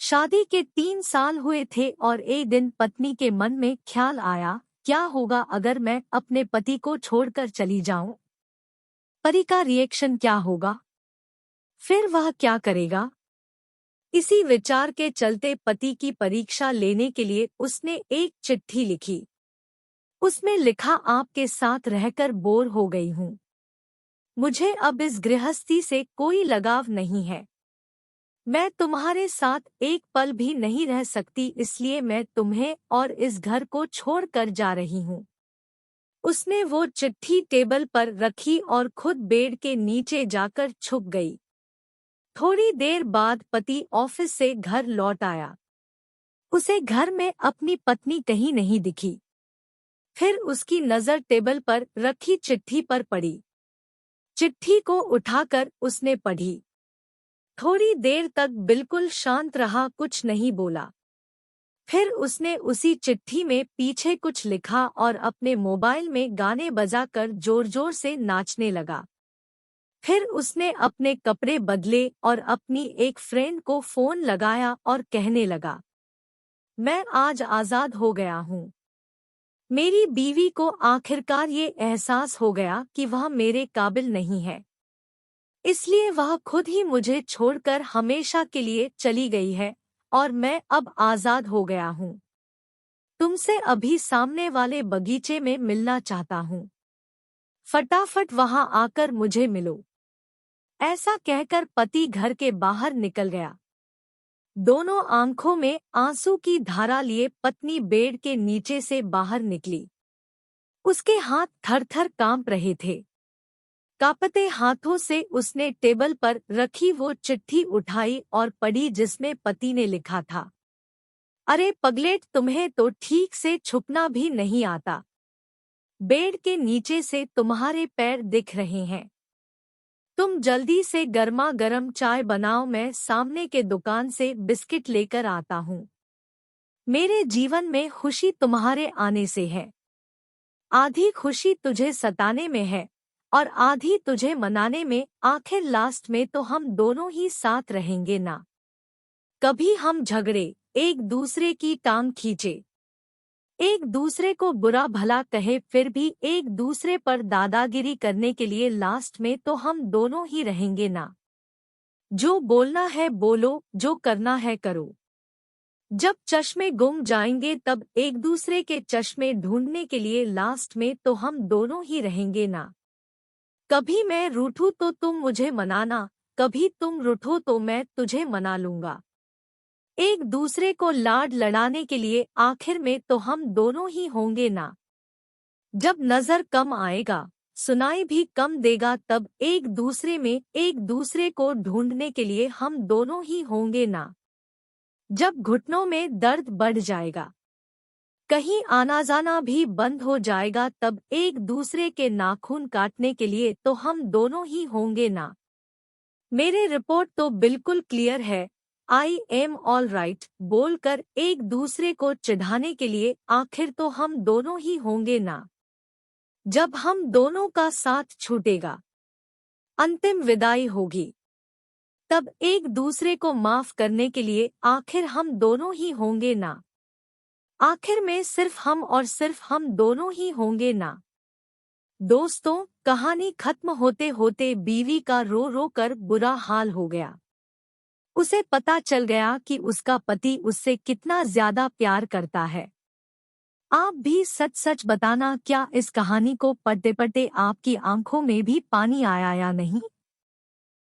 शादी के 3 साल हुए थे और एक दिन पत्नी के मन में ख्याल आया, क्या होगा अगर मैं अपने पति को छोड़कर चली जाऊं? पति का रिएक्शन क्या होगा? फिर वह क्या करेगा? इसी विचार के चलते पति की परीक्षा लेने के लिए उसने एक चिट्ठी लिखी। उसमें लिखा, आपके साथ रहकर बोर हो गई हूं। मुझे अब इस गृहस्थी से कोई लगाव नहीं है। मैं तुम्हारे साथ एक पल भी नहीं रह सकती, इसलिए मैं तुम्हें और इस घर को छोड़कर जा रही हूँ। उसने वो चिट्ठी टेबल पर रखी और खुद बेड के नीचे जाकर छुप गई। थोड़ी देर बाद पति ऑफिस से घर लौट आया। उसे घर में अपनी पत्नी कहीं नहीं दिखी। फिर उसकी नजर टेबल पर रखी चिट्ठी पर पड़ी। चिट्ठी को उठाकर उसने पढ़ी। थोड़ी देर तक बिल्कुल शांत रहा, कुछ नहीं बोला। फिर उसने उसी चिट्ठी में पीछे कुछ लिखा और अपने मोबाइल में गाने बजाकर जोर-जोर से नाचने लगा। फिर उसने अपने कपड़े बदले और अपनी एक फ्रेंड को फोन लगाया और कहने लगा, मैं आज आजाद हो गया हूँ। मेरी बीवी को आखिरकार ये एहसास हो गया कि वह मेरे काबिल नहीं है, इसलिए वह खुद ही मुझे छोड़कर हमेशा के लिए चली गई है और मैं अब आजाद हो गया हूँ। तुमसे अभी सामने वाले बगीचे में मिलना चाहता हूँ। फटाफट वहां आकर मुझे मिलो। ऐसा कहकर पति घर के बाहर निकल गया। दोनों आंखों में आंसू की धारा लिए पत्नी बेड के नीचे से बाहर निकली। उसके हाथ थर-थर कांप रहे थे। कांपते हाथों से उसने टेबल पर रखी वो चिट्ठी उठाई और पढ़ी, जिसमें पति ने लिखा था, अरे पगलेट, तुम्हें तो ठीक से छुपना भी नहीं आता। बेड के नीचे से तुम्हारे पैर दिख रहे हैं। तुम जल्दी से गर्मा गर्म चाय बनाओ, मैं सामने के दुकान से बिस्किट लेकर आता हूँ। मेरे जीवन में खुशी तुम्हारे आने से है। आधी खुशी तुझे सताने में है और आधी तुझे मनाने में। आखिर लास्ट में तो हम दोनों ही साथ रहेंगे ना। कभी हम झगड़े, एक दूसरे की टांग खींचे, एक दूसरे को बुरा भला कहे, फिर भी एक दूसरे पर दादागिरी करने के लिए लास्ट में तो हम दोनों ही रहेंगे ना। जो बोलना है बोलो, जो करना है करो। जब चश्मे गुम जाएंगे तब एक दूसरे के चश्मे ढूंढने के लिए लास्ट में तो हम दोनों ही रहेंगे ना। कभी मैं रूठूं तो तुम मुझे मनाना, कभी तुम रूठो तो मैं तुझे मना लूंगा। एक दूसरे को लाड लड़ाने के लिए आखिर में तो हम दोनों ही होंगे ना। जब नजर कम आएगा, सुनाई भी कम देगा, तब एक दूसरे में एक दूसरे को ढूंढने के लिए हम दोनों ही होंगे ना। जब घुटनों में दर्द बढ़ जाएगा, कहीं आना जाना भी बंद हो जाएगा, तब एक दूसरे के नाखून काटने के लिए तो हम दोनों ही होंगे ना। मेरे रिपोर्ट तो बिल्कुल क्लियर है, आई एम ऑल राइट बोलकर एक दूसरे को चिढ़ाने के लिए आखिर तो हम दोनों ही होंगे ना। जब हम दोनों का साथ छूटेगा, अंतिम विदाई होगी, तब एक दूसरे को माफ करने के लिए आखिर हम दोनों ही होंगे ना। आखिर में सिर्फ हम और सिर्फ हम दोनों ही होंगे ना। दोस्तों, कहानी खत्म होते होते बीवी का रो रो कर बुरा हाल हो गया। उसे पता चल गया कि उसका पति उससे कितना ज्यादा प्यार करता है। आप भी सच सच बताना, क्या इस कहानी को पढ़ते पढ़ते आपकी आंखों में भी पानी आया या नहीं?